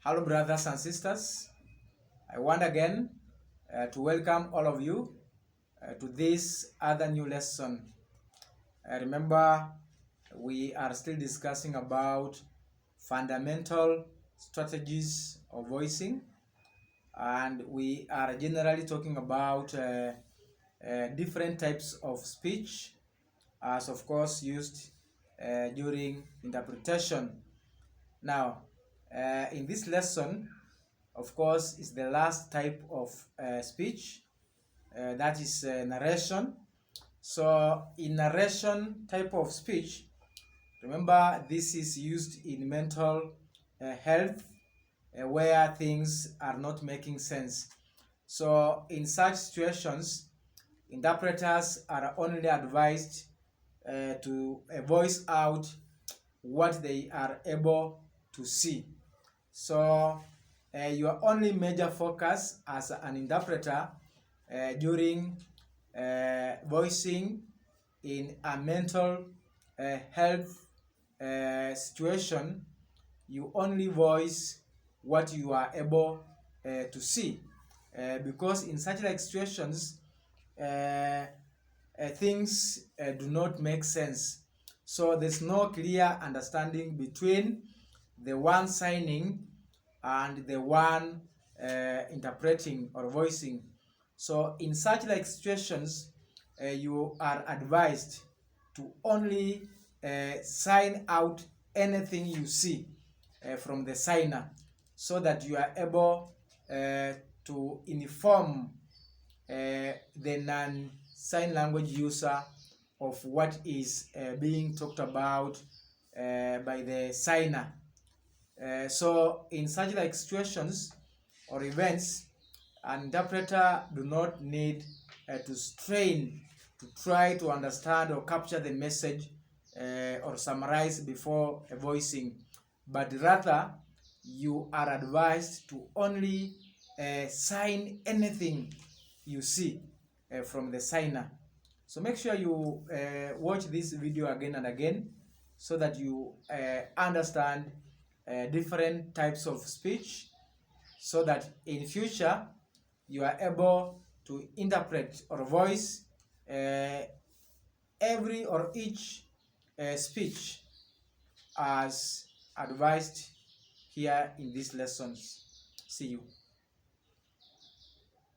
Hello, brothers and sisters. I want again to welcome all of you to this other new lesson. Remember, we are still discussing about fundamental strategies of voicing, and we are generally talking about different types of speech, as of course used during interpretation. Now, in this lesson, of course, is the last type of speech, that is narration. So in narration type of speech, remember this is used in mental health where things are not making sense. So in such situations, interpreters are only advised to voice out what they are able to see. So your only major focus as an interpreter during voicing in a mental health situation, you only voice what you are able to see, because in such like situations things do not make sense. So there's no clear understanding between the one signing and the one interpreting or voicing. So in such like situations, you are advised to only sign out anything you see from the signer, so that you are able to inform the non-sign language user of what is being talked about by the signer. So in such like situations or events, an interpreter do not need to strain to try to understand or capture the message or summarize before voicing, but rather you are advised to only sign anything you see from the signer. So make sure you watch this video again and again so that you understand different types of speech, so that in future you are able to interpret or voice every or each speech as advised here in these lessons. See you.